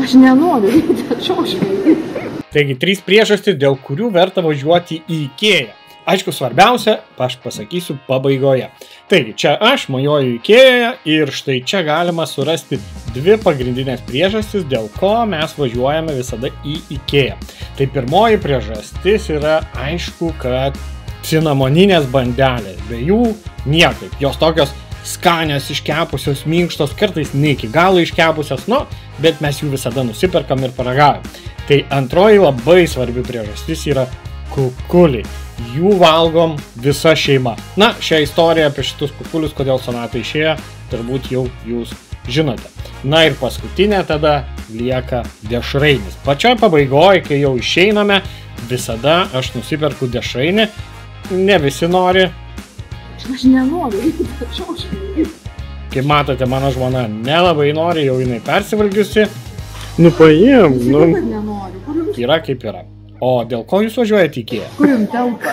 Aš nenoriu, šoškai. Taigi, 3 priežastys, dėl kurių verta važiuoti į IKEA. Aišku, svarbiausia, aš pasakysiu pabaigoje. Taigi, čia aš mojuoju IKEA ir štai čia galima surasti 2 pagrindinės priežastys, dėl ko mes važiuojame visada į IKEA. Tai pirmoji priežastis yra aišku, kad cinamoninės bandelės, be jų niekaip. Jos tokios skanios, iškepusios, minkštos, kartais ne iki galo iškepusios, nu, bet mes jų visada nusiperkam ir paragaujam. Tai antroji labai svarbi priežastis yra kukuliai. Jų valgom visa šeima. Na, šią istoriją apie šitus kukulius, kodėl Sonata išėjo, turbūt jau jūs žinote. Na ir paskutinė tada lieka dešrainis. Pačioj pabaigoje, kai jau išeiname, visada aš nusiperku dešrainį. Ne visi nori. Aš nenoriu, šoškai. Kaip matote, mano žmona nelabai nori, jau jinai persivalgiusi. Nu paim, Nenoriu. Yra kaip yra. O dėl ko jūs važiuojate į IKEA? Kur jums telpa?